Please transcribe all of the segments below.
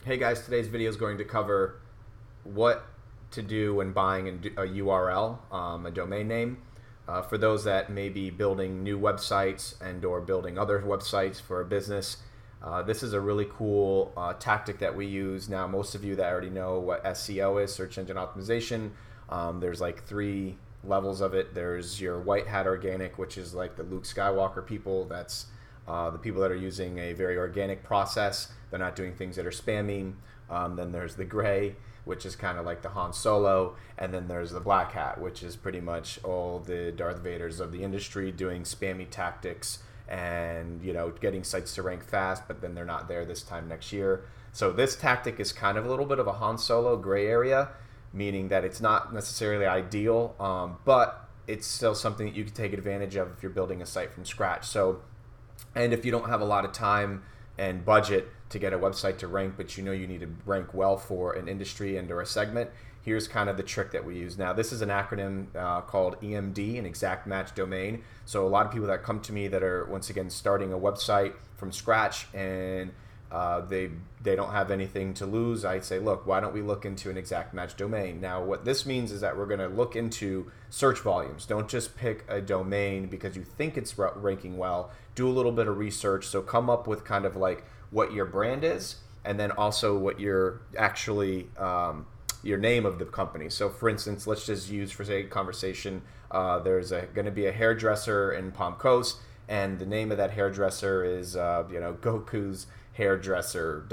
Hey guys, today's video is going to cover what to do when buying a URL, a domain name. For those that may be building new websites and or building other websites for a business, this is a really cool tactic that we use. Now, most of you that already know what SEO is, search engine optimization, there's like three levels of it. There's your white hat organic, which is like the Luke Skywalker people. That's the people that are using a very organic process. They're not doing things that are spammy. Then there's the gray, which is kind of like the Han Solo. And then there's the black hat, which is pretty much all the Darth Vaders of the industry doing spammy tactics and, you know, getting sites to rank fast, but then they're not there this time next year. So this tactic is kind of a little bit of a Han Solo gray area, meaning that it's not necessarily ideal, but it's still something that you can take advantage of if you're building a site from scratch. And if you don't have a lot of time and budget to get a website to rank, but you know you need to rank well for an industry and or a segment, here's kind of the trick that we use. Now, this is an acronym called EMD, an exact match domain. So a lot of people that come to me that are, once again, starting a website from scratch and they don't have anything to lose, I say, look, why don't we look into an exact match domain? Now, what this means is that we're going to look into search volumes. Don't just pick a domain because you think it's ranking well. Do a little bit of research. So come up with kind of like what your brand is, and then also what your actually your name of the company. So, for instance, let's just use for sake of conversation. There's going to be a hairdresser in Palm Coast, and the name of that hairdresser is Goku's Hairdresser.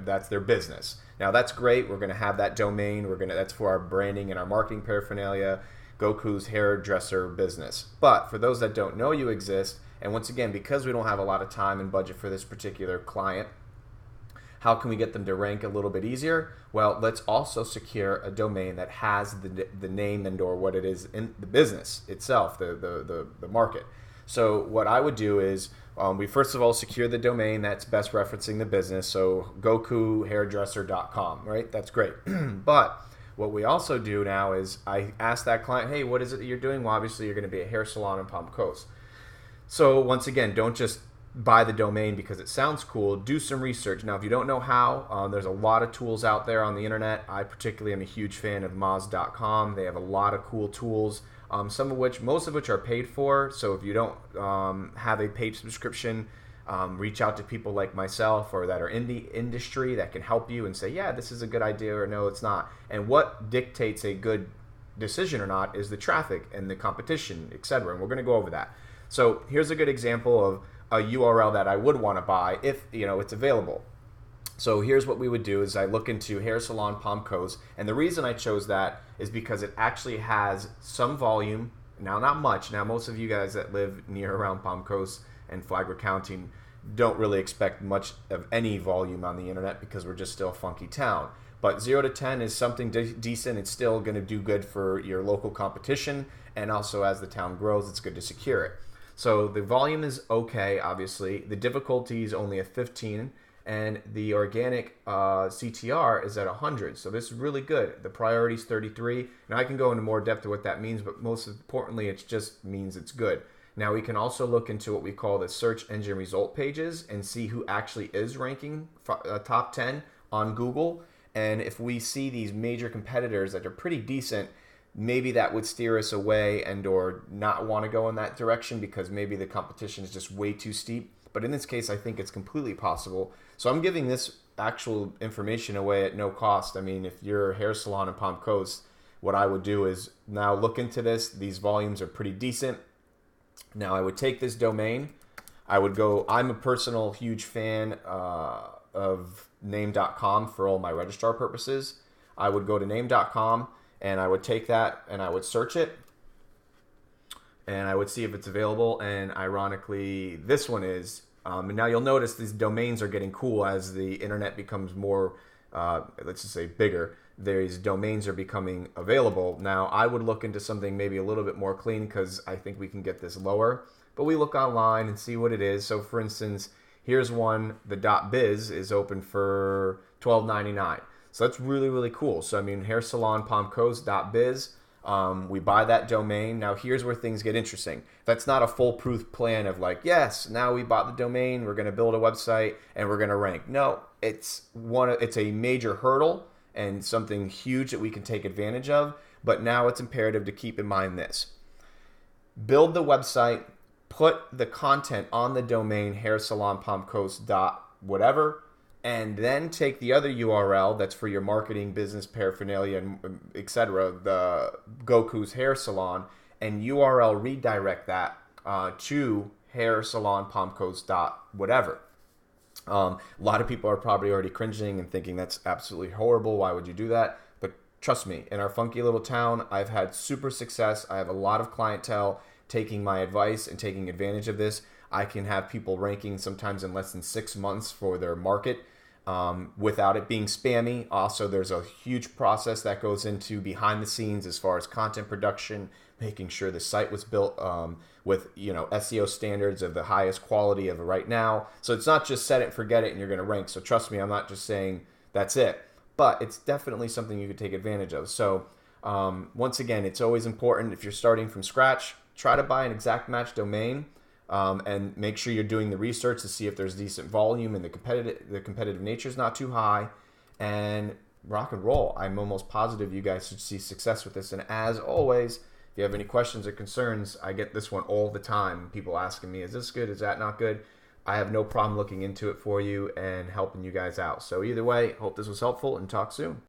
That's their business. Now that's great. We're going to have that domain. That's for our branding and our marketing paraphernalia. Goku's Hairdresser business. But for those that don't know you exist, and once again, because we don't have a lot of time and budget for this particular client, how can we get them to rank a little bit easier? Well, let's also secure a domain that has the name and or what it is in the business itself, the market. So what I would do is we first of all secure the domain that's best referencing the business. So GokuHairdresser.com, right? That's great. But what we also do now is I ask that client, hey, what is it that you're doing? Well, obviously you're going to be a hair salon in Palm Coast. So once again, don't just buy the domain because it sounds cool. Do some research. Now, if you don't know how, there's a lot of tools out there on the internet. I particularly am a huge fan of Moz.com. They have a lot of cool tools, most of which are paid for. So if you don't have a paid subscription, reach out to people like myself or that are in the industry that can help you and say, yeah, this is a good idea, or no, it's not. And what dictates a good decision or not is the traffic and the competition, etc. And we're going to go over that. So here's a good example of a URL that I would want to buy if it's available. So here's what we would do is I look into Hair Salon Palm Coast, and the reason I chose that is because it actually has some volume. Now, not much. Now, most of you guys that live near around Palm Coast and Flagler County don't really expect much of any volume on the internet because we're just still a funky town. But 0 to 10 is something decent. It's still going to do good for your local competition, and also as the town grows, it's good to secure it. So the volume is okay, obviously. The difficulty is only a 15, and the organic CTR is at 100. So this is really good. The priority is 33. Now I can go into more depth of what that means, but most importantly, it just means it's good. Now we can also look into what we call the search engine result pages and see who actually is ranking top 10 on Google. And if we see these major competitors that are pretty decent, maybe that would steer us away and or not want to go in that direction because maybe the competition is just way too steep. But in this case, I think it's completely possible. So I'm giving this actual information away at no cost. I mean, if you're a hair salon in Palm Coast, what I would do is now look into this. These volumes are pretty decent. Now I would take this domain. I'm a personal huge fan of name.com for all my registrar purposes. I would go to name.com and I would take that and I would search it and I would see if it's available. And ironically, this one is. And now you'll notice these domains are getting cool as the internet becomes more, let's just say, bigger. These domains are becoming available. Now, I would look into something maybe a little bit more clean because I think we can get this lower. But we look online and see what it is. So, for instance, here's one. The .biz is open for $12.99. So that's really, really cool. So, I mean, hair salon Palm Coast .biz. We buy that domain. Now, here's where things get interesting. That's not a foolproof plan of like, yes, now we bought the domain, we're going to build a website, and we're going to rank. No, it's a major hurdle and something huge that we can take advantage of. But now it's imperative to keep in mind this: build the website, put the content on the domain hairsalonpalmcoast dot whatever, and then take the other URL that's for your marketing, business paraphernalia, and etc. The Goku's Hair Salon, and URL redirect that to hairsalonpalmcoast dot whatever. A lot of people are probably already cringing and thinking that's absolutely horrible. Why would you do that? But trust me, in our funky little town, I've had super success. I have a lot of clientele taking my advice and taking advantage of this. I can have people ranking sometimes in less than 6 months for their market without it being spammy. Also, there's a huge process that goes into behind the scenes as far as content production, making sure the site was built with SEO standards of the highest quality of right now. So it's not just set it, forget it, and you're going to rank. So trust me, I'm not just saying that's it, but it's definitely something you could take advantage of. So once again, it's always important if you're starting from scratch, try to buy an exact match domain. And make sure you're doing the research to see if there's decent volume and the competitive nature is not too high, and rock and roll. I'm almost positive you guys should see success with this. And as always, if you have any questions or concerns, I get this one all the time. People asking me, is this good? Is that not good? I have no problem looking into it for you and helping you guys out. So either way, hope this was helpful, and talk soon.